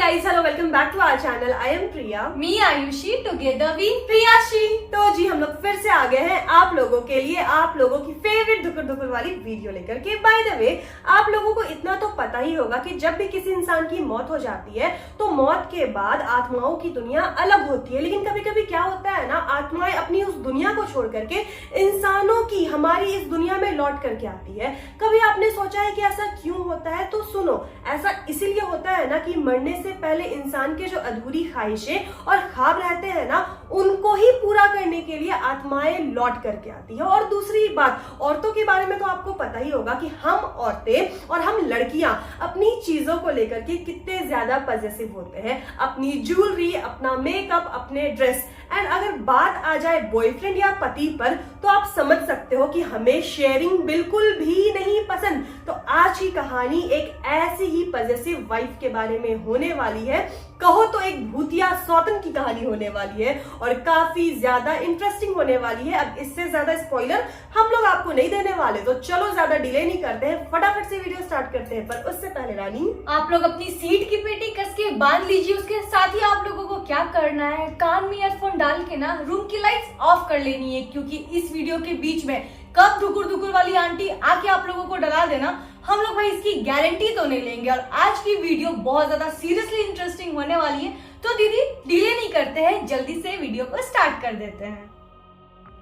guys, hello, welcome back to our channel. I am Priya. Me Ayushi, together we प्रियाशी। तो जी हम लोग फिर से आ गए हैं आप लोगों के लिए, आप लोगों की फेवरेट धुकुर धुकुर वाली वीडियो लेकर के। बाय द वे, आप लोगों को इतना तो पता ही होगा कि जब भी किसी इंसान की मौत हो जाती है तो मौत के बाद आत्माओं की दुनिया अलग होती है। लेकिन कभी कभी क्या होता है ना, आत्माएं अपनी उस दुनिया को छोड़ करके इंसानों की, हमारी इस दुनिया में लौट करके आती है। कभी आपने सोचा है कि ऐसा क्यों होता है? तो सुनो, ऐसा इसीलिए होता है ना कि मरने से पहले इंसान के जो अधूरी ख्वाहिशें और ख्वाब रहते हैं ना, उनको ही पूरा करने के लिए आत्माएं लौट करके आती है। और दूसरी बात, औरतों के बारे में तो आपको पता ही होगा कि हम औरतें और हम लड़कियां अपनी चीजों को लेकर के कितने ज्यादा पॉजिटिव होते हैं, अपनी ज्वेलरी, अपना मेकअप, अपने ड्रेस। एंड अगर बात आ जाए बॉयफ्रेंड या पति पर, तो आप समझ सकते हो कि हमें शेयरिंग बिल्कुल भी नहीं पसंद। तो आज की कहानी एक ऐसी ही पॉजिटिव वाइफ के बारे में होने वाली है, कहो तो एक भूतिया सौतन की कहानी होने वाली है और काफी ज्यादा इंटरेस्टिंग होने वाली है। अब इससे ज्यादा स्पॉइलर हम लोग आपको नहीं देने वाले, तो चलो ज्यादा डिले नहीं करते हैं, फटाफट से वीडियो स्टार्ट करते हैं। पर उससे पहले रानी, आप लोग अपनी सीट की पेटी कस के बांध लीजिए। उसके साथ ही आप लोगों को क्या करना है, कान में ईयरफोन डाल के ना रूम की लाइट्स ऑफ कर लेनी है, क्योंकि इस वीडियो के बीच में कब धुकुर धुकुर वाली आंटी आके आप लोगों को डरा देना, हम लोग भाई इसकी गारंटी तो नहीं लेंगे। और आज की वीडियो बहुत ज्यादा सीरियसली इंटरेस्टिंग होने वाली है, तो दीदी डिले नहीं करते हैं, जल्दी से वीडियो को स्टार्ट कर देते हैं।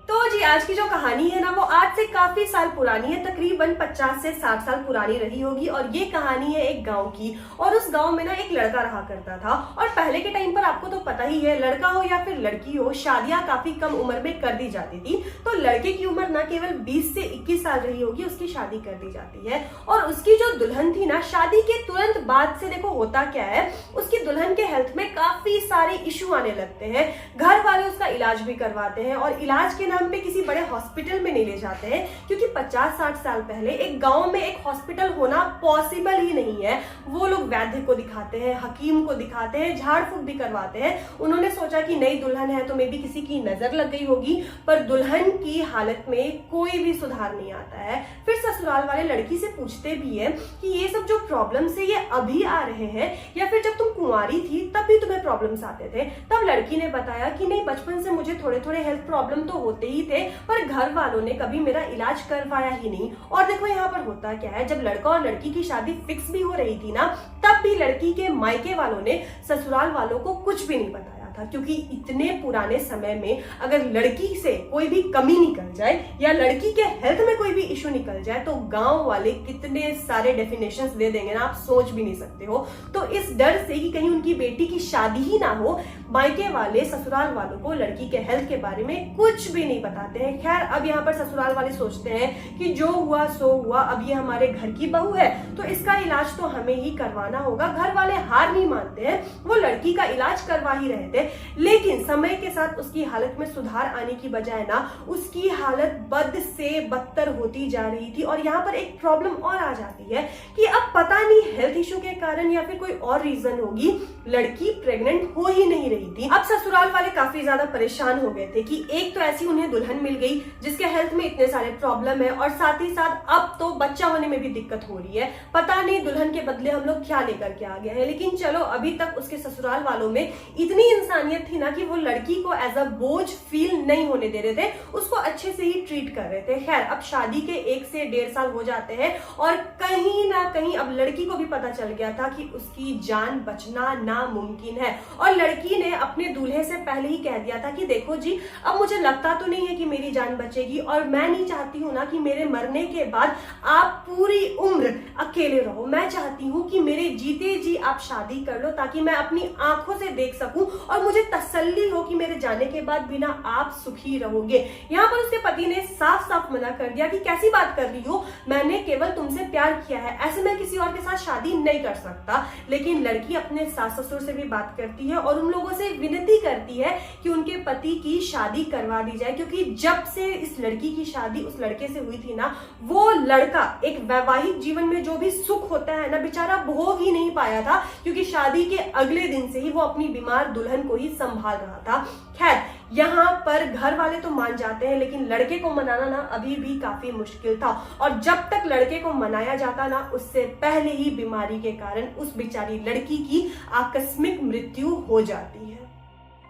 तो जी आज की जो कहानी है ना, वो आज से काफी साल पुरानी है, तकरीबन 50 से 60 साल पुरानी रही होगी। और ये कहानी है एक गांव की। और उस गांव में ना एक लड़का रहा करता था। और पहले के टाइम पर आपको तो पता ही है, लड़का हो या फिर लड़की हो, शादियां काफी कम उम्र में कर दी जाती थी। तो लड़के की उम्र ना केवल 20 से 21 साल रही होगी, उसकी शादी कर दी जाती है। और उसकी जो दुल्हन थी ना, शादी के तुरंत बाद से देखो होता क्या है, उसकी दुल्हन के हेल्थ में काफी सारे इश्यू आने लगते हैं। घर वाले उसका इलाज भी करवाते हैं और इलाज के पे किसी बड़े हॉस्पिटल में नहीं ले जाते हैं, क्योंकि 50-60 साल पहले एक गांव में एक हॉस्पिटल होना पॉसिबल ही नहीं है। वो लोग वैद्य को दिखाते हैं, हकीम को दिखाते हैं, झाड़ फूक भी करवाते हैं। उन्होंने सोचा कि नई दुल्हन है तो मे बी किसी की नजर लग गई होगी, पर दुल्हन की हालत में कोई भी सुधार नहीं आता है। फिर ससुराल वाले लड़की से पूछते भी है कि ये सब जो प्रॉब्लम्स है ये अभी आ रहे हैं या फिर जब तुम कुंवारी थी तब भी तुम्हें प्रॉब्लम्स आते थे? तब लड़की ने बताया कि नहीं, बचपन से मुझे थोड़े थोड़े हेल्थ प्रॉब्लम तो होते ही थे, पर घर वालों ने कभी मेरा इलाज करवाया ही नहीं। और देखो यहाँ पर होता क्या है, जब लड़का और लड़की की शादी फिक्स भी हो रही थी ना, तब भी लड़की के मायके वालों ने ससुराल वालों को कुछ भी नहीं बताया था, क्योंकि इतने पुराने समय में अगर लड़की से कोई भी कमी निकल जाए या लड़की के हेल्थ में कोई भी इश्यू निकल जाए तो गांव वाले कितने सारे डेफिनेशंस दे देंगे ना, आप सोच भी नहीं सकते हो। तो इस डर से कि कहीं उनकी बेटी की शादी ही ना हो, मायके वाले ससुराल वालों को लड़की के हेल्थ के बारे में कुछ भी नहीं बताते हैं। खैर, अब यहाँ पर ससुराल वाले सोचते हैं कि जो हुआ सो हुआ, अब ये हमारे घर की बहू है तो इसका इलाज तो हमें ही करवाना होगा। घर वाले हार नहीं मानते हैं, वो लड़की का इलाज करवा ही रहे थे। लेकिन समय के साथ उसकी हालत में सुधार आने की बजाय ना, उसकी हालत बद से बदतर होती जा रही थी। और यहाँ पर एक प्रॉब्लम और आ जाती है कि अब पता नहीं हेल्थ इश्यू के कारण या फिर कोई और रीजन होगी, लड़की प्रेग्नेंट हो ही नहीं रही थी। अब ससुराल वाले काफी ज्यादा परेशान हो गए थे कि एक तो ऐसी उन्हें दुल्हन मिल गई जिसके हेल्थ में इतने सारे प्रॉब्लम है, और साथ ही साथ अब तो बच्चा होने में भी दिक्कत हो रही है। पता नहीं दुल्हन के बदले हम लोग क्या लेकर के आ गए हैं। लेकिन चलो, अभी तक उसके ससुराल वालों में इतनी इंसानियत थी ना कि वो लड़की को एज अ बोझ फील नहीं होने दे रहे थे, उसको अच्छे से ही ट्रीट कर रहे थे। खैर, अब शादी के 1 से 1.5 साल हो जाते हैं और कहीं ना कहीं अब लड़की को भी पता चल गया था कि उसकी जान बचना नामुमकिन है। और लड़की ने अपने दूल्हे से पहले ही कह दिया था कि देखो जी, अब मुझे लगता तो नहीं है कि मेरी जान बचेगी, और मैं नहीं चाहती हूँ ना कि मेरे मरने के बाद आप पूरी उम्र अकेले रहो। मैं चाहती हूँ कि मेरे जीते जी आप शादी कर लो, ताकि मैं अपनी आंखों से देख सकूं और मुझे तसल्ली हो कि मेरे जाने के बाद बिना आप सुखी रहोगे। यहाँ पर उसके पति ने साफ साफ मना कर दिया कि कैसी बात कर रही हो, मैंने केवल तुमसे प्यार किया है, ऐसे मैं किसी और के साथ शादी नहीं कर सकता। लेकिन लड़की अपने सास ससुर से भी बात करती है और उन लोगों से विनती करती है कि उनके पति की शादी करवा दी जाए, क्योंकि जब से इस लड़की की शादी उस लड़के से हुई थी ना, वो लड़का एक वैवाहिक जीवन में जो भी सुख होता है ना, बेचारा भोग ही नहीं पाया था, क्योंकि शादी के अगले दिन से ही वो अपनी बीमार दुल्हन को ही संभाल रहा था। खैर, यहाँ पर घर वाले तो मान जाते हैं, लेकिन लड़के को मनाना ना अभी भी काफी मुश्किल था। और जब तक लड़के को मनाया जाता ना, उससे पहले ही बीमारी के कारण उस बेचारी लड़की की आकस्मिक मृत्यु हो जाती है।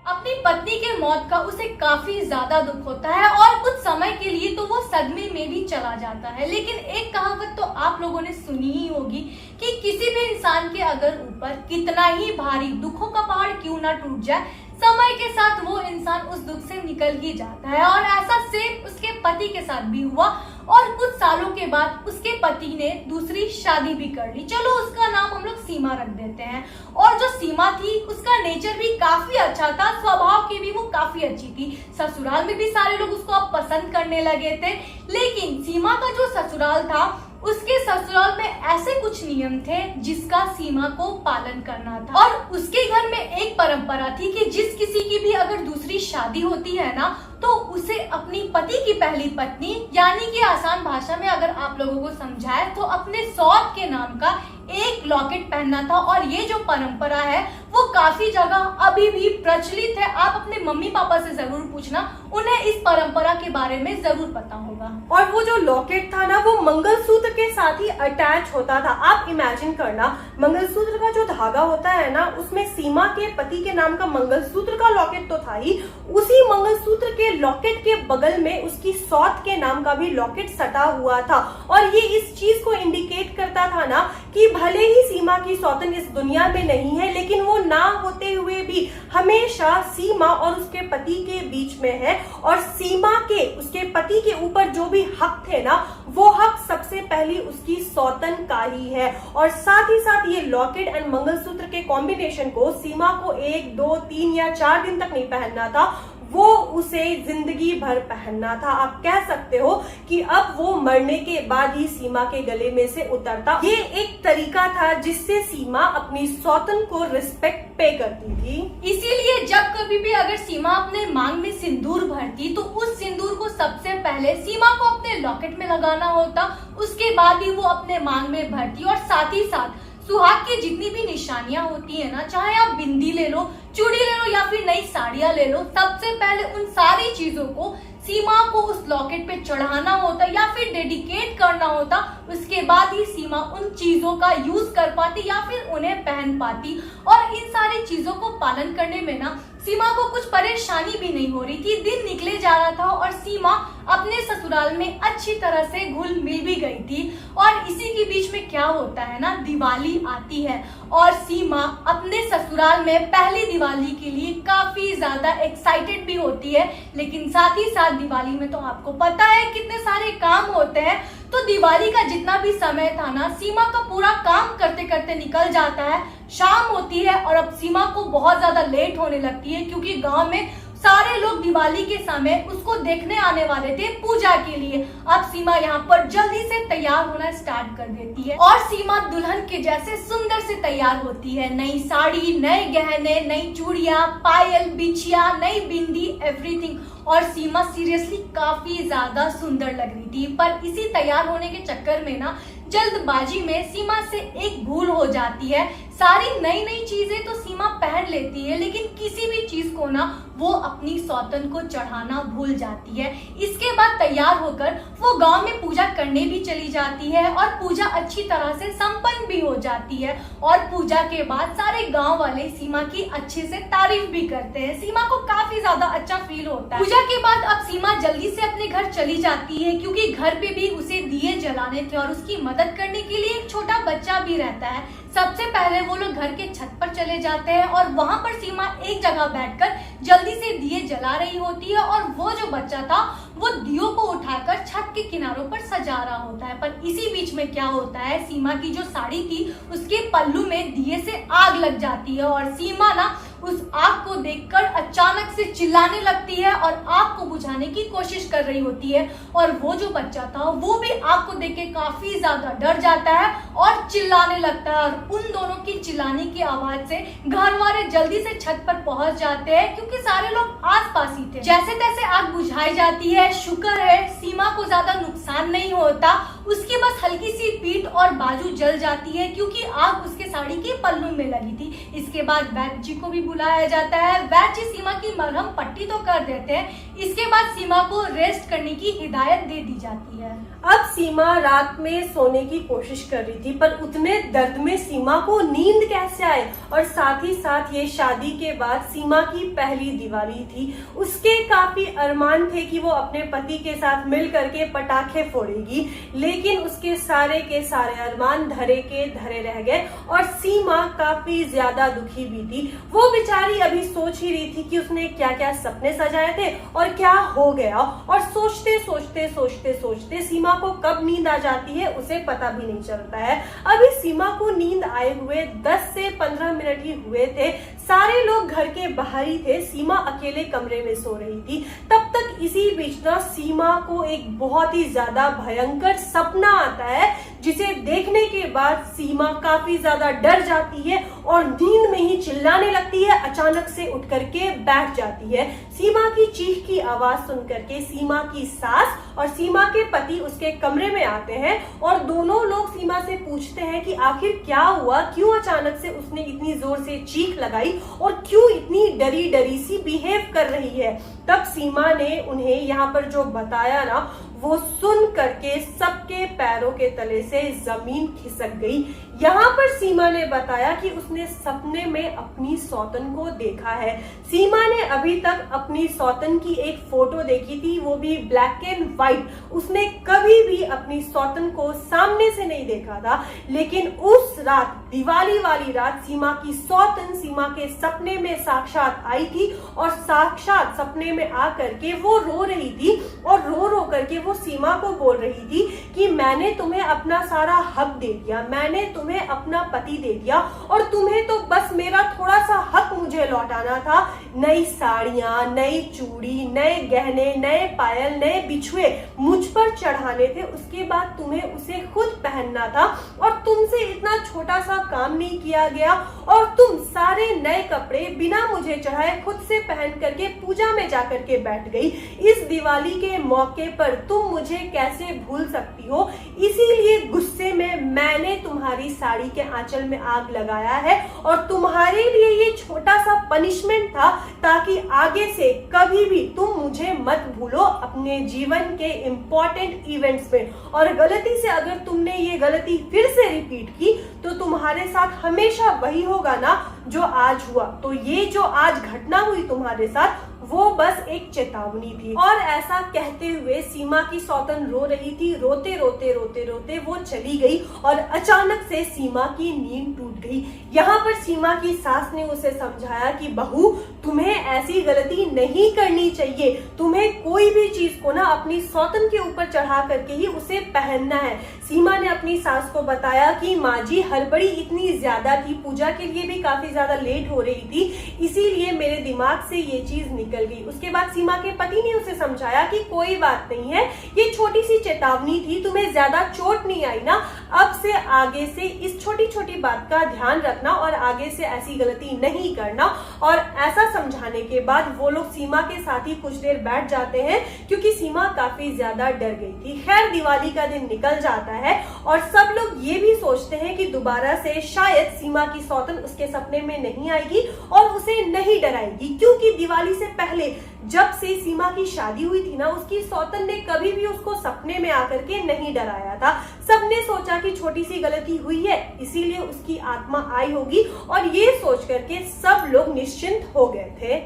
अपनी पत्नी के मौत का उसे काफी ज्यादा दुख होता है और कुछ समय के लिए तो वो सदमे में भी चला जाता है। लेकिन एक कहावत तो आप लोगों ने सुनी ही होगी कि किसी भी इंसान के अगर ऊपर कितना ही भारी दुखों का पहाड़ क्यों ना टूट जाए, समय के साथ वो इंसान उस दुख से निकल ही जाता है। और ऐसा सेम उसके पति के साथ भी हुआ और कुछ सालों के बाद उसके पति ने दूसरी शादी भी कर ली। चलो उसका नाम हम लोग सीमा रख देते हैं। और जो सीमा थी उसका नेचर भी काफी अच्छा था, स्वभाव की भी वो काफी अच्छी थी। ससुराल में भी सारे लोग उसको अब पसंद करने लगे थे। लेकिन सीमा का जो ससुराल था, उसके ससुराल में ऐसे कुछ नियम थे जिसका सीमा को पालन करना था। और उसके घर में एक परंपरा थी कि जिस किसी की भी अगर दूसरी शादी होती है ना, तो उसे अपनी पति की पहली पत्नी, यानी कि आसान भाषा में अगर आप लोगों को समझाए तो अपने सौत के नाम का एक लॉकेट पहनना था। और ये जो परंपरा है वो काफी जगह अभी भी प्रचलित है। आप अपने मम्मी पापा से जरूर पूछना, उन्हें इस परंपरा के बारे में जरूर पता होगा। और वो जो लॉकेट था ना, वो मंगलसूत्र के साथ ही अटैच होता था। आप इमेजिन करना, मंगलसूत्र का जो धागा होता है ना, उसमें सीमा के पति के नाम का मंगलसूत्र का लॉकेट तो था ही, उसी मंगलसूत्र के लॉकेट के बगल में उसकी सौत के नाम का भी लॉकेट सटा हुआ था। और ये इस चीज को इंडिकेट करता था ना कि भले ही सीमा की सौतन इस दुनिया में नहीं है, लेकिन वो ना होते हुए भी हमेशा सीमा और उसके पति के बीच में है। और सीमा के उसके पति के ऊपर जो भी हक थे ना, वो हक सबसे पहले उसकी सौतन का ही है। और साथ ही साथ ये लॉकेट एंड मंगलसूत्र के कॉम्बिनेशन को सीमा को 1, 2, 3 या 4 दिन तक नहीं पहनना था, वो उसे जिंदगी भर पहनना था। आप कह सकते हो कि अब वो मरने के बाद ही सीमा के गले में से उतरता। ये एक तरीका था जिससे सीमा अपनी सौतन को रिस्पेक्ट पे करती थी। इसीलिए जब कभी भी अगर सीमा अपने मांग में सिंदूर भरती तो उस सिंदूर को सबसे पहले सीमा को अपने लॉकेट में लगाना होता, उसके बाद ही वो अपने मांग में भरती। और साथ ही साथ सुहाग की जितनी भी निशानियां होती है ना, चाहे आप बिंदी ले लो, चूड़ी ले लो या फिर नई साड़ियां ले लो, सबसे पहले उन सारी चीजों को सीमा को उस लॉकेट पे चढ़ाना होता या फिर डेडिकेट करना होता। उसके बाद ही सीमा उन चीजों का यूज कर पाती या फिर उन्हें पहन पाती। और इन सारी चीजों को पालन करने में ना सीमा को कुछ परेशानी भी नहीं हो रही थी। दिन निकले जा रहा था और सीमा अपने ससुराल में अच्छी तरह से घुल मिल भी गई थी। और इसी के बीच में क्या होता है ना, दिवाली आती है और सीमा अपने ससुराल में पहली दिवाली के लिए काफी ज्यादा एक्साइटेड भी होती है। लेकिन साथ ही साथ दिवाली में तो आपको पता है कितने सारे काम होते हैं, तो दिवाली का जितना भी समय था ना, सीमा का पूरा काम करते करते निकल जाता है। शाम होती है और अब सीमा को बहुत ज्यादा लेट होने लगती है, क्योंकि गांव में सारे लोग दिवाली के समय उसको देखने आने वाले थे पूजा के लिए। अब सीमा यहाँ पर जल्दी से तैयार होना स्टार्ट कर देती है और सीमा दुल्हन के जैसे सुंदर से तैयार होती है। नई साड़ी, नए गहने, नई चूड़ियां, पायल, बिछिया, नई बिंदी, एवरीथिंग। और सीमा सीरियसली काफी ज्यादा सुंदर लग रही थी। पर इसी तैयार होने के चक्कर में ना, जल्दबाजी में सीमा से एक भूल हो जाती है। सारी नई नई चीजें तो सीमा पहन लेती है, लेकिन किसी भी चीज को ना वो अपनी सौतन को चढ़ाना भूल जाती है। इसके बाद तैयार होकर वो गांव में पूजा करने भी चली जाती है और पूजा अच्छी तरह से संपन्न भी हो जाती है। और पूजा के बाद सारे गांव वाले सीमा की अच्छे से तारीफ भी करते हैं। सीमा को काफी ज्यादा अच्छा फील होता है। पूजा के बाद अब सीमा जल्दी से अपने घर चली जाती है, क्योंकि घर पे भी उसे दिए जलाने थे और उसकी मदद करने के लिए एक छोटा बच्चा भी रहता है। सबसे पहले वो लोग घर के छत पर चले जाते हैं और वहां पर सीमा एक जगह बैठकर जल्दी से दिए जला रही होती है। और वो जो बच्चा था वो दियों को उठाकर छत के किनारों पर सजा रहा होता है। पर इसी बीच में क्या होता है, सीमा की जो साड़ी थी उसके पल्लू में दिए से आग लग जाती है और सीमा ना उस आग को देखकर अचानक से चिल्लाने लगती है और आग को बुझाने की कोशिश कर रही होती है। और वो जो बच्चा था वो भी आग को देख के काफी ज्यादा डर जाता है और चिल्लाने लगता है। और उन दोनों की चिल्लाने की आवाज से घर वाले जल्दी से छत पर पहुंच जाते हैं, क्योंकि सारे लोग आसपास ही थे। जैसे तैसे आग बुझाई जाती है। शुक्र है सीमा को ज्यादा नुकसान नहीं होता। उसकी बस हल्की सी पीठ और बाजू जल जाती है क्योंकि आग उसके साड़ी के पल्लू में लगी थी। इसके बाद वैद्य जी को भी बुलाया जाता है। वैद्य जी सीमा की मरहम पट्टी तो कर देते हैं। इसके बाद सीमा को रेस्ट करने की हिदायत दे दी जाती है। अब सीमा रात में सोने की कोशिश कर रही थी, पर उतने दर्द में सीमा को नींद कैसे आए। और साथ ही साथ ये शादी के बाद सीमा की पहली दिवाली थी। उसके काफी अरमान थे कि वो अपने पति के साथ मिल करके पटाखे फोड़ेगी, लेकिन उसके सारे के सारे अरमान धरे के धरे रह गए और सीमा काफी ज्यादा दुखी भी थी। वो बेचारी अभी सोच ही रही थी कि उसने क्या क्या सपने सजाए थे और क्या हो गया। और सोचते सोचते सोचते सोचते सीमा को कब नींद आ जाती है उसे पता भी नहीं चलता है। अभी सीमा को नींद आए हुए 10 से 15 मिनट ही हुए थे। सारे लोग घर के बाहर ही थे, सीमा अकेले कमरे में सो रही थी। तब तक इसी बीच ना सीमा को एक बहुत ही ज्यादा भयंकर सपना आता है, जिसे देखने के बाद सीमा काफी ज्यादा डर जाती है और नींद में ही चिल्लाने लगती है। अचानक से उठ करके बैठ जाती है। सीमा की चीख की आवाज सुन करके सीमा की सास और सीमा के पति उसके कमरे में आते हैं और दोनों लोग सीमा से पूछते हैं कि आखिर क्या हुआ, क्यों अचानक से उसने इतनी जोर से चीख लगाई और क्यों इतनी डरी डरी सी बिहेव कर रही है। तब सीमा ने उन्हें यहाँ पर जो बताया ना, वो सुन करके सबके पैरों के तले से जमीन खिसक गई। यहाँ पर सीमा ने बताया कि उसने सपने में अपनी सौतन को देखा है। सीमा ने अभी तक अपनी सौतन की एक फोटो देखी थी, वो भी ब्लैक एंड व्हाइट। उसने कभी भी अपनी सौतन को सामने से नहीं देखा था, लेकिन उस रात, दिवाली वाली रात, सीमा की सौतन सीमा के सपने में साक्षात आई थी और साक्षात सपने में आ करके वो रो रही थी और रो रो करके वो सीमा को बोल रही थी कि मैंने तुम्हें अपना सारा हक दे दिया, मैंने तुम्हें अपना पति दे दिया और तुम्हें तो बस मेरा थोड़ा सा हक मुझे लौटाना था। नई साड़ियां, नई चूड़ी, नए गहने, नए पायल, नए बिछुए मुझ पर चढ़ाने थे, उसके बाद तुम्हें उसे खुद पहनना था और तुमसे इतना छोटा सा काम नहीं किया गया और तुम सारे नए कपड़े बिना मुझे चढ़ाए खुद से पहन करके पूजा में जाकर के बैठ गई। इस दिवाली के मौके पर तुम मुझे कैसे भूल सकती हो? इसीलिए गुस्से में मैंने तुम्हारी साड़ी के आंचल में आग लगाया है और तुम्हारे लिए ये छोटा सा पनिशमेंट था, ताकि आगे से कभी भी तुम मुझे मत भूलो अपने जीवन के इंपॉर्टेंट इवेंट्स में। और गलती से अगर तुमने ये गलती फिर से रिपीट की तो तुम्हारे साथ हमेशा वही होगा ना जो आज हुआ। तो ये जो आज घटना हुई तुम्हारे साथ, वो बस एक चेतावनी थी। और ऐसा कहते हुए सीमा की सौतन रो रही थी। रोते रोते रोते रोते वो चली गई और अचानक से सीमा की नींद टूट गई। यहाँ पर सीमा की सास ने उसे समझाया कि बहू, तुम्हें ऐसी गलती नहीं करनी चाहिए। तुम्हें कोई भी चीज को ना अपनी सौतन के ऊपर चढ़ा करके ही उसे पहनना है। सीमा ने अपनी सास को बताया कि माँ जी, हड़बड़ी इतनी ज्यादा थी, पूजा के लिए भी काफी ज्यादा लेट हो रही थी, इसीलिए मेरे दिमाग से ये चीज निकल गई। उसके बाद सीमा के पति ने उसे समझाया कि कोई बात नहीं है, ये छोटी सी चेतावनी थी, तुम्हें ज्यादा चोट नहीं आई ना, अब से आगे से इस छोटी छोटी बात का ध्यान रखना और आगे से ऐसी गलती नहीं करना। और ऐसा समझाने के बाद वो लोग सीमा के साथ ही कुछ देर बैठ जाते हैं, क्योंकि सीमा काफी ज्यादा डर गई थी। खैर, दिवाली का दिन निकल जाता है और सब लोग ये भी सोचते हैं कि दोबारा से शायद सीमा की सौतन उसके सपने में नहीं आएगी और उसे नहीं डराएगी, क्योंकि दिवाली से पहले जब से सीमा की शादी हुई थी ना, उसकी सौतन ने कभी भी उसको सपने में आकर के नहीं डराया था। सबने सोचा कि छोटी सी गलती हुई है, इसीलिए उसकी आत्मा आई होगी और ये सोच करके सब लोग निश्चिंत हो गए थे।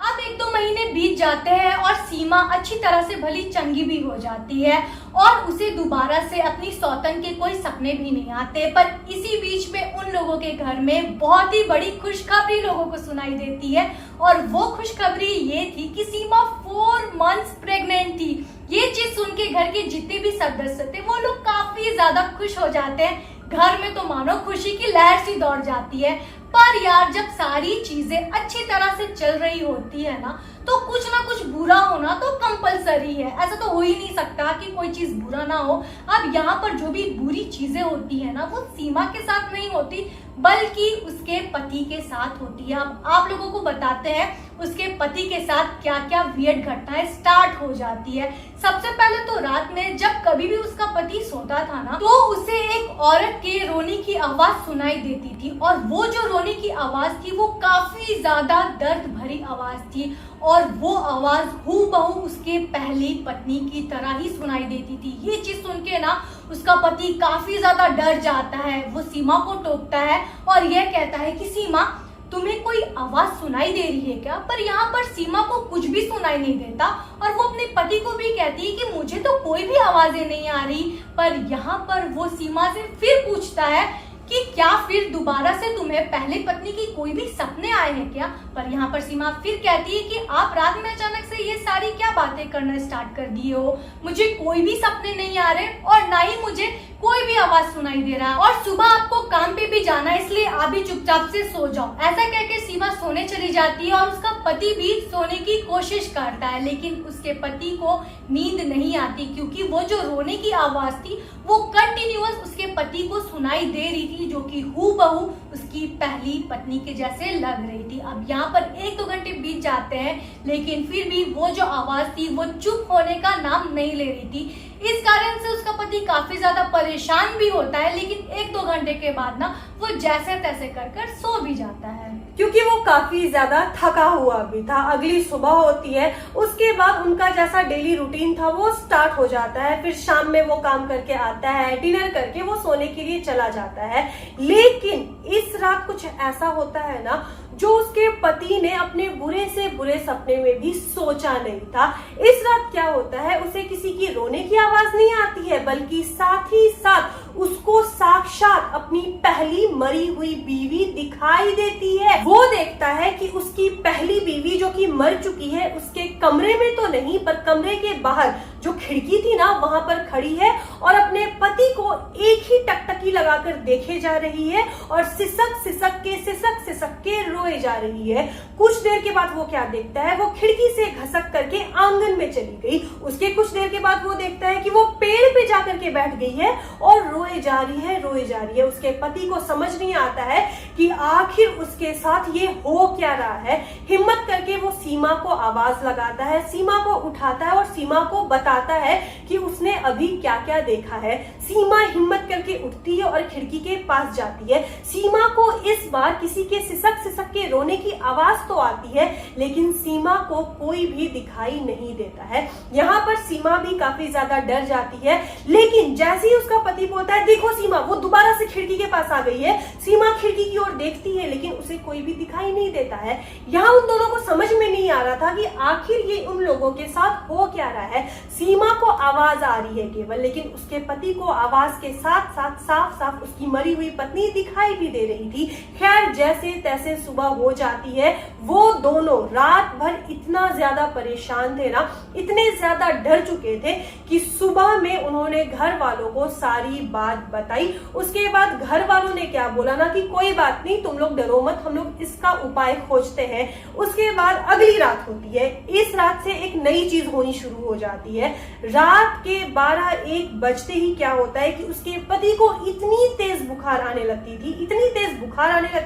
अब 1-2 महीने बीत जाते हैं और सीमा अच्छी तरह से भली चंगी भी हो जाती है और उसे दोबारा से अपनी सौतन के कोई सपने भी नहीं आते। पर इसी बीच में उन लोगों के घर में बहुत ही बड़ी खुशखबरी लोगों को सुनाई देती है और वो खुशखबरी ये थी कि सीमा 4 मंथ्स प्रेग्नेंट थी। ये चीज सुन के घर के जितने भी सदस्य थे वो लोग काफी ज्यादा खुश हो जाते हैं। घर में तो मानो खुशी की लहर सी दौड़ जाती है। पर यार, जब सारी चीजें अच्छी तरह से चल रही होती है ना, तो कुछ ना कुछ बुरा होना तो कंपलसरी है। ऐसा तो हो ही नहीं सकता कि कोई चीज बुरा ना हो। अब यहाँ पर जो भी बुरी चीजें होती है ना, वो सीमा के साथ नहीं होती, बल्कि उसके पति के साथ होती है। अब आप लोगों को बताते हैं उसके पति के साथ क्या क्या वियर्ड घटनाएं स्टार्ट हो जाती है। सबसे पहले तो रात में जब कभी भी उसका पति सोता था ना, तो उसे एक औरत के रोने की आवाज सुनाई देती थी, और वो जो रोने की आवाज थी वो काफी ज्यादा दर्द भरी आवाज थी, और वो आवाज हूबहू उसके पहली पत्नी की तरह ही सुनाई देती थी। ये चीज सुन के ना उसका पति काफी ज्यादा डर जाता है। वो सीमा को टोकता है और यह कहता है कि सीमा, तुम्हें कोई आवाज सुनाई दे रही है क्या? पर यहाँ पर सीमा को कुछ भी सुनाई नहीं देता, और वो अपने पति को भी कहती है कि मुझे तो कोई भी आवाजें नहीं आ रही। पर यहाँ पर वो सीमा से फिर पूछता है कि क्या फिर दोबारा से तुम्हें पहले पत्नी की कोई भी सपने आए हैं क्या? पर यहाँ पर सीमा फिर कहती है कि आप रात में अचानक से ये सारी क्या बातें करना स्टार्ट कर दिए हो, मुझे कोई भी सपने नहीं आ रहे और ना ही मुझे कोई भी आवाज सुनाई दे रहा है, और सुबह आपको काम पे भी जाना है, इसलिए आप भी चुपचाप से सो जाओ। ऐसा कहकर सीमा सोने चली जाती है, और उसका पति भी सोने की कोशिश करता है, लेकिन उसके पति को नींद नहीं आती, क्योंकि वो जो रोने की आवाज थी वो कंटिन्यूअस उसके पति को सुनाई दे रही थी, जो कि हूबहू उसकी पहली पत्नी के जैसे लग रही थी। अब यहाँ पर 1-2 घंटे बीत जाते हैं, लेकिन फिर भी वो जो आवाज थी वो चुप होने का नाम नहीं ले रही थी। इस कारण से उसका पति काफी ज्यादा परेशान भी होता है, लेकिन 1-2 घंटे के बाद ना वो जैसे तैसे कर सो भी जाता है, क्योंकि वो काफी ज्यादा थका हुआ भी था। अगली सुबह होती है, उसके बाद उनका जैसा डेली रूटीन था वो स्टार्ट हो जाता है। फिर शाम में वो काम करके आता है, डिनर करके वो सोने के लिए चला जाता है। लेकिन इस रात कुछ ऐसा होता है ना जो उसके पति ने अपने बुरे से बुरे सपने में भी सोचा नहीं था। इस रात क्या होता है, उसे किसी की रोने की आवाज नहीं आती है, बल्कि साथ ही साथ उसको साक्षात अपनी पहली मरी हुई बीवी दिखाई देती है। वो देखता है कि उसकी पहली बीवी जो कि मर चुकी है उसके कमरे में तो नहीं, पर कमरे के बाहर जो खिड़की थी ना वहां पर खड़ी है, और अपने पति को एक ही टकटकी लगाकर देखे जा रही है, और सिसक सिसक के रोए जा रही है। कुछ देर के बाद वो क्या देखता है, वो खिड़की से घसक करके आंगन में चली गई। उसके कुछ देर के बाद वो देखता है कि वो पेड़ पे जाकर के बैठ गई है और रोए जा रही है। उसके पति को समझ नहीं आता है कि आखिर उसके साथ ये हो क्या रहा है। हिम्मत करके वो सीमा को आवाज लगाता है, सीमा को उठाता है और सीमा को बताता है कि उसने अभी क्या क्या देखा है। सीमा हिम्मत करके उठती है और खिड़की के पास जाती है। सीमा को इस बार किसी के सिसक के रोने की आवाज तो आती है, लेकिन सीमा को कोई भी दिखाई नहीं देता है। यहाँ पर सीमा भी काफी ज्यादा डर जाती है, लेकिन जैसे ही उसका पति बोलता है देखो सीमा, वो दोबारा से खिड़की के पास आ गई है। सीमा खिड़की की ओर देखती है, लेकिन उसे कोई भी दिखाई नहीं देता है। यहाँ उन दोनों को समझ में नहीं आ रहा था कि आखिर ये उन लोगों के साथ हो क्या रहा है। सीमा को आवाज आ रही है केवल, लेकिन उसके पति को आवाज के साथ साथ साफ साफ उसकी मरी हुई पत्नी दिखाई भी दे रही थी। खैर जैसे तैसे सुबह हो जाती है। वो दोनों रात भर इतना ज्यादा परेशान थे ना, इतने ज्यादा डर चुके थे कि सुबह में उन्होंने घर वालों को सारी बात बताई। उसके बाद घर वालों ने क्या बोला ना कि कोई बात नहीं, तुम लोग डरो मत, हम लोग इसका उपाय खोजते हैं। उसके बाद अगली रात होती है। इस रात से एक नई चीज होनी शुरू हो जाती है। रात के 12-1 बजते ही क्या होता है कि उसके पति को इतनी तेज बुखार आने लगती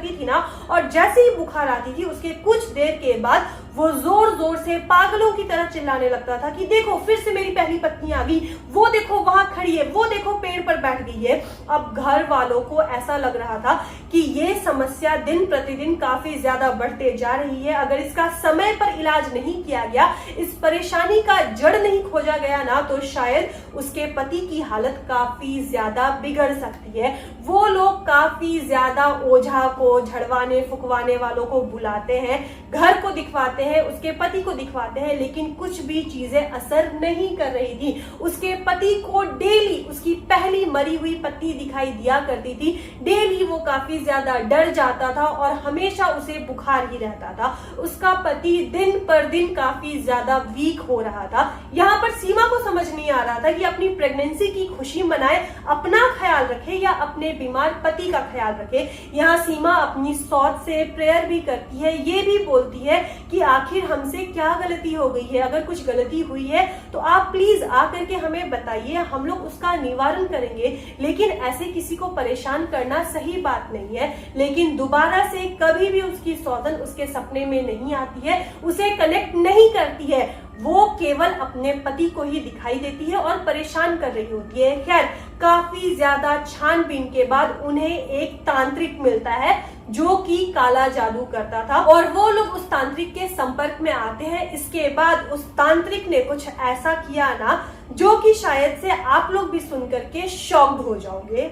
थी ना, और जैसे ही बुखार आती थी उसके कुछ देर के बाद वो जोर जोर से पागलों की तरह चिल्लाने लगता था कि देखो फिर से मेरी पहली पत्नी आ गई, वो देखो वहां खड़ी है, वो देखो पेड़ पर बैठ गई है। अब घर वालों को ऐसा लग रहा था कि ये समस्या दिन प्रतिदिन काफी ज्यादा बढ़ते जा रही है। अगर इसका समय पर इलाज नहीं किया गया, इस परेशानी का जड़ नहीं खोजा गया ना, तो शायद उसके पति की हालत काफी ज्यादा बिगड़ सकती है। वो लोग काफी ज्यादा ओझा को, झड़वाने फुकवाने वालों को बुलाते हैं, घर को दिखवाते हैं, उसके पति को दिखवाते हैं, लेकिन कुछ भी चीजें असर नहीं कर रही थी। उसके पति को डेली उसकी पहली मरी हुई पत्नी दिखाई दिया करती थी। डेली वो काफी ज्यादा डर जाता था और हमेशा उसे बुखार ही रहता था। उसका पति दिन पर दिन काफी ज्यादा वीक हो रहा था। यहाँ पर सीमा को समझ नहीं आ रहा था कि अपनी प्रेगनेंसी की खुशी मनाए, अपना ख्याल रखे या अपने बीमार पति का ख्याल रखे। यहाँ सीमा अपनी सोच से प्रेयर भी करती है, ये भी बोलती है कि आखिर हमसे क्या गलती हो गई है, अगर कुछ गलती हुई है तो आप प्लीज आकर के हमें बताइए, हम लोग उसका निवारण करेंगे। लेकिन ऐसे किसी को परेशान करना सही बात नहीं है। लेकिन दोबारा से कभी भी उसकी सौतन उसके सपने में नहीं आती है, उसे कनेक्ट नहीं करती है, वो केवल अपने पति को ही दिखाई देती है और परेशान कर रही होती है। खैर, काफी ज्यादा छानबीन के बाद उन्हें एक तांत्रिक मिलता है जो कि काला जादू करता था और वो लोग उस तांत्रिक के संपर्क में आते हैं। इसके बाद उस तांत्रिक ने कुछ ऐसा किया ना, जो कि शायद से आप लोग भी सुन करके शॉक्ड हो जाओगे।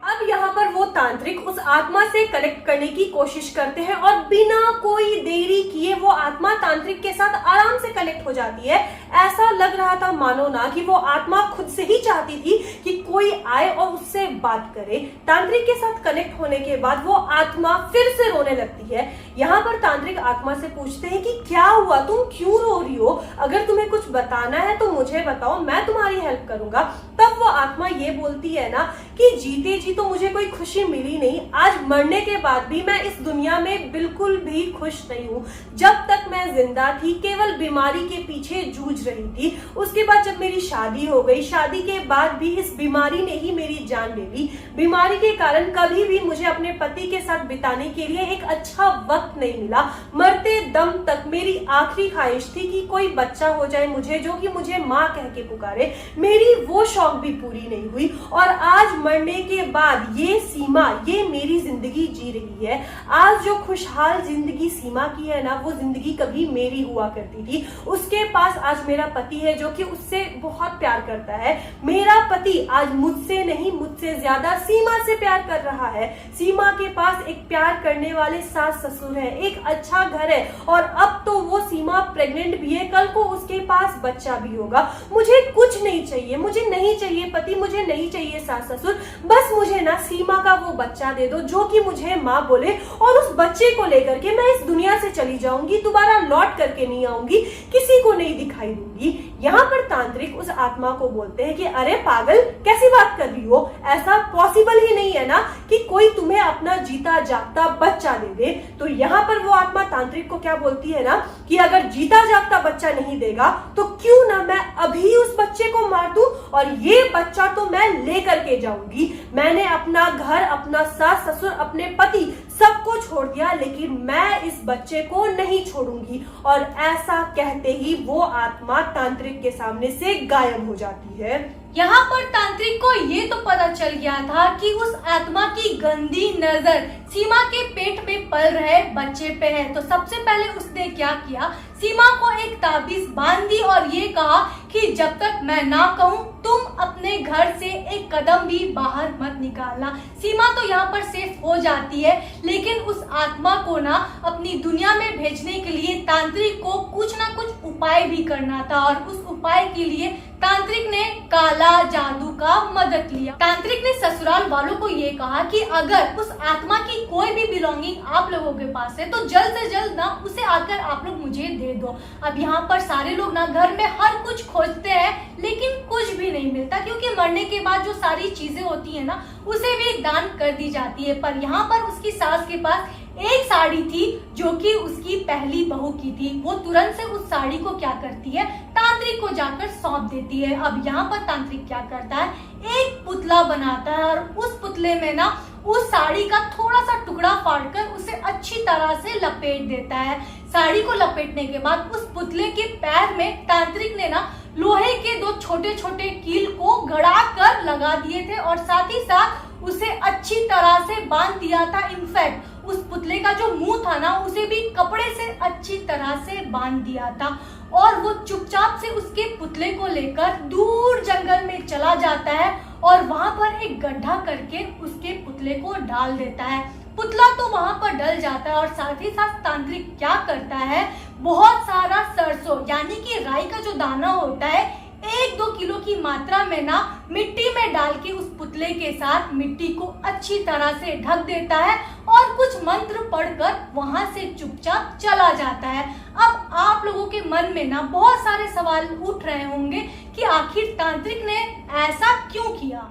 अब यहाँ पर वो तांत्रिक उस आत्मा से कनेक्ट करने की कोशिश करते हैं और बिना कोई देरी किए वो आत्मा तांत्रिक के साथ आराम से कनेक्ट हो जाती है। ऐसा लग रहा था मानो ना कि वो आत्मा खुद से ही चाहती थी कि कोई आए और उससे बात करे। तांत्रिक के साथ कनेक्ट होने के बाद वो आत्मा फिर से रोने लगती है। यहाँ पर तांत्रिक आत्मा से पूछते हैं कि क्या हुआ, तुम क्यों रो रही हो, अगर तुम्हें कुछ बताना है तो मुझे बताओ, मैं तुम्हारी हेल्प करूंगा। तब वो आत्मा ये बोलती है ना कि जीते जी तो मुझे कोई खुशी मिली नहीं, आज मरने के बाद भी मैं इस दुनिया में बिल्कुल भी खुश नहीं हूँ। जब तक मैं जिंदा थी केवल बीमारी के पीछे जूझ रही थी, उसके बाद जब मेरी शादी हो गई, शादी के बाद भी इस बीमारी ने ही मेरी जान ले ली। बीमारी के कारण कभी भी मुझे अपने पति के साथ बिताने के लिए एक अच्छा वक्त नहीं मिला। मरते दम तक मेरी आखिरी ख्वाहिश थी कि कोई बच्चा हो जाए मुझे, जो कि मुझे माँ कह के पुकारे। मेरी वो शौक भी पूरी नहीं हुई और आज मरने के बाद ये सीमा, ये मेरी जिंदगी जी रही है। आज जो खुशहाल जिंदगी सीमा की है ना, वो जिंदगी कभी मेरी हुआ करती थी। उसके पास आज मेरा पति है जो कि उससे बहुत प्यार करता है। मेरा पति आज मुझसे नहीं, मुझसे ज्यादा सीमा से प्यार कर रहा है। सीमा के पास एक प्यार करने वाले सास ससुर है, एक अच्छा घर है और अब तो वो सीमा प्रेग्नेंट भी है, कल को उसके पास बच्चा भी होगा। मुझे कुछ नहीं चाहिए, मुझे नहीं चाहिए पति, मुझे नहीं चाहिए सास ससुर, बस मुझे ना सीमा का वो बच्चा दे दो जो कि मुझे माँ बोले और उस बच्चे को लेकर के मैं इस दुनिया से चली जाऊंगी, दोबारा लौट करके नहीं आऊंगी, किसी को नहीं दिखाई दूंगी। यहाँ पर तांत्रिक उस आत्मा को बोलते हैं कि अरे पागल, कैसी बात कर रही हो, ऐसा पॉसिबल ही नहीं है ना कि कोई तुम्हें अपना जीता जागता बच्चा दे दे। तो यहाँ पर वो आत्मा तांत्रिक को क्या बोलती है ना कि अगर जीता जागता बच्चा नहीं देगा तो क्यों ना मैं अभी उस बच्चे को मार दूं और ये बच्चा तो मैं लेकर के जाऊंगी। मैंने अपना घर, अपना सास ससुर, अपने पति सबको छोड़ दिया, लेकिन मैं इस बच्चे को नहीं छोड़ूंगी। और ऐसा कहते ही वो आत्मा तांत्रिक के सामने से गायब हो जाती है। यहाँ पर तांत्रिक को ये तो पता चल गया था कि उस आत्मा की गंदी नजर सीमा के पेट में पल रहे बच्चे पे है। तो सबसे पहले उसने क्या किया, सीमा को एक ताबीज बांध दी और ये कहा कि जब तक मैं ना कहूँ तुम अपने घर से एक कदम भी बाहर मत निकालना। सीमा तो यहाँ पर सेफ हो जाती है, लेकिन उस आत्मा को ना अपनी दुनिया में भेजने के लिए तांत्रिक को कुछ ना कुछ उपाय भी करना था और उस उपाय के लिए तांत्रिक ने काला जादू का मदद लिया। तांत्रिक ने ससुराल वालों को ये कहा कि अगर उस आत्मा की कोई भी बिलोंगिंग आप लोगों के पास है तो जल्द से जल्द ना उसे आकर आप लोग मुझे दे दो। अब यहाँ पर सारे लोग ना घर में हर कुछ खोजते हैं, लेकिन कुछ भी नहीं मिलता, क्योंकि मरने के बाद जो सारी चीजें होती है ना उसे भी दान कर दी जाती है। पर यहाँ पर उसकी सास के पास एक साड़ी थी जो कि उसकी पहली बहू की थी। वो तुरंत से उस साड़ी को क्या करती है, तांत्रिक को जाकर सौंप देती है। अब यहाँ पर तांत्रिक क्या करता है, एक पुतला बनाता है और उस पुतले में ना उस साड़ी का थोड़ा सा टुकड़ा फाड़कर उसे अच्छी तरह से लपेट देता है। साड़ी को लपेटने के बाद उस पुतले के पैर में तांत्रिक ने ना लोहे के दो छोटे छोटे कील को गड़ा कर लगा दिए थे और साथ ही साथ उसे अच्छी तरह से बांध दिया था। इनफैक्ट उस पुतले का जो मुंह था ना उसे भी कपड़े से अच्छी तरह से बांध दिया था और वो चुपचाप से उसके पुतले को लेकर दूर जंगल में चला जाता है और वहां पर एक गड्ढा करके उसके पुतले को डाल देता है। पुतला तो वहां पर डल जाता है और साथ ही साथ तांत्रिक क्या करता है, बहुत सारा सरसों यानी कि राई का जो दाना होता है 1-2 किलो की मात्रा में ना मिट्टी में डाल के उस पुतले के साथ मिट्टी को अच्छी तरह से ढक देता है और कुछ मंत्र पढ़कर वहां से चुपचाप चला जाता है। अब आप लोगों के मन में ना बहुत सारे सवाल उठ रहे होंगे कि आखिर तांत्रिक ने ऐसा क्यों किया।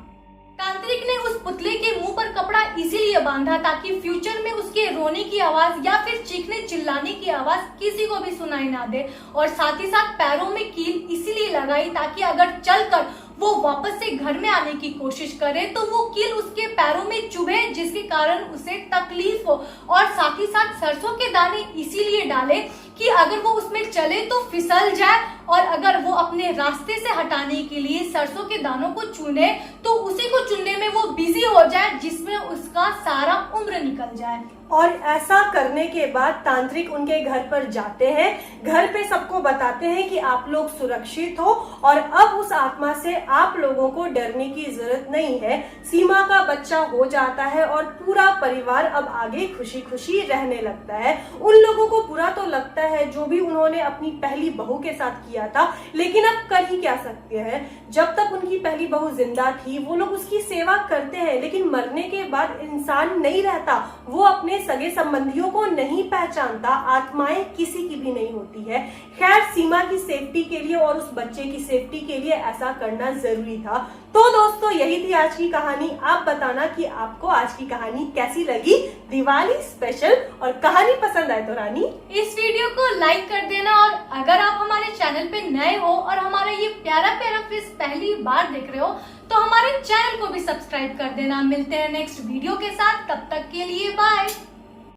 तांत्रिक ने उस पुतले के मुंह पर कपड़ा इसीलिए बांधा ताकि फ्यूचर में उसके रोने की आवाज या फिर चीखने चिल्लाने की आवाज किसी को भी सुनाई ना दे, और साथ ही साथ पैरों में कील इसीलिए लगाई ताकि अगर चलकर वो वापस से घर में आने की कोशिश करे तो वो कील उसके पैरों में चुभे, जिसके कारण उसे तकलीफ हो। और साथ ही साथ सरसों के दाने इसीलिए डाले कि अगर वो उसमें चले तो फिसल जाए, और अगर वो अपने रास्ते से हटाने के लिए सरसों के दानों को चुने तो उसी को चुनने में वो बिजी हो जाए, जिसमें उसका सारा उम्र निकल जाए। और ऐसा करने के बाद तांत्रिक उनके घर पर जाते हैं, घर पे सबको बताते हैं कि आप लोग सुरक्षित हो और अब उस आत्मा से आप लोगों को डरने की जरूरत नहीं है। सीमा का बच्चा हो जाता है और पूरा परिवार अब आगे खुशी खुशी रहने लगता है। उन लोगों को बुरा तो लगता है जो भी उन्होंने अपनी पहली बहू के साथ किया था, लेकिन अब कर ही क्या सकते हैं। जब तक उनकी पहली बहू जिंदा थी वो लोग उसकी सेवा करते हैं, लेकिन मरने के बाद इंसान नहीं रहता, वो अपने सगे संबंधियों को नहीं पहचानता, आत्माएं किसी की भी नहीं होती है। खैर, सीमा की सेफ्टी के लिए और उस बच्चे की सेफ्टी के लिए ऐसा करना जरूरी था। तो दोस्तों, यही थी आज की कहानी। आप बताना कि आपको आज की कहानी कैसी लगी, दिवाली स्पेशल। और कहानी पसंद आए तो रानी इस वीडियो को लाइक कर देना, और अगर आप हमारे चैनल पे नए हो और हमारा ये प्यारा प्यारा फेस पहली बार देख रहे हो तो हमारे चैनल को भी सब्सक्राइब कर देना। मिलते हैं नेक्स्ट वीडियो के साथ, तब तक के लिए बाय।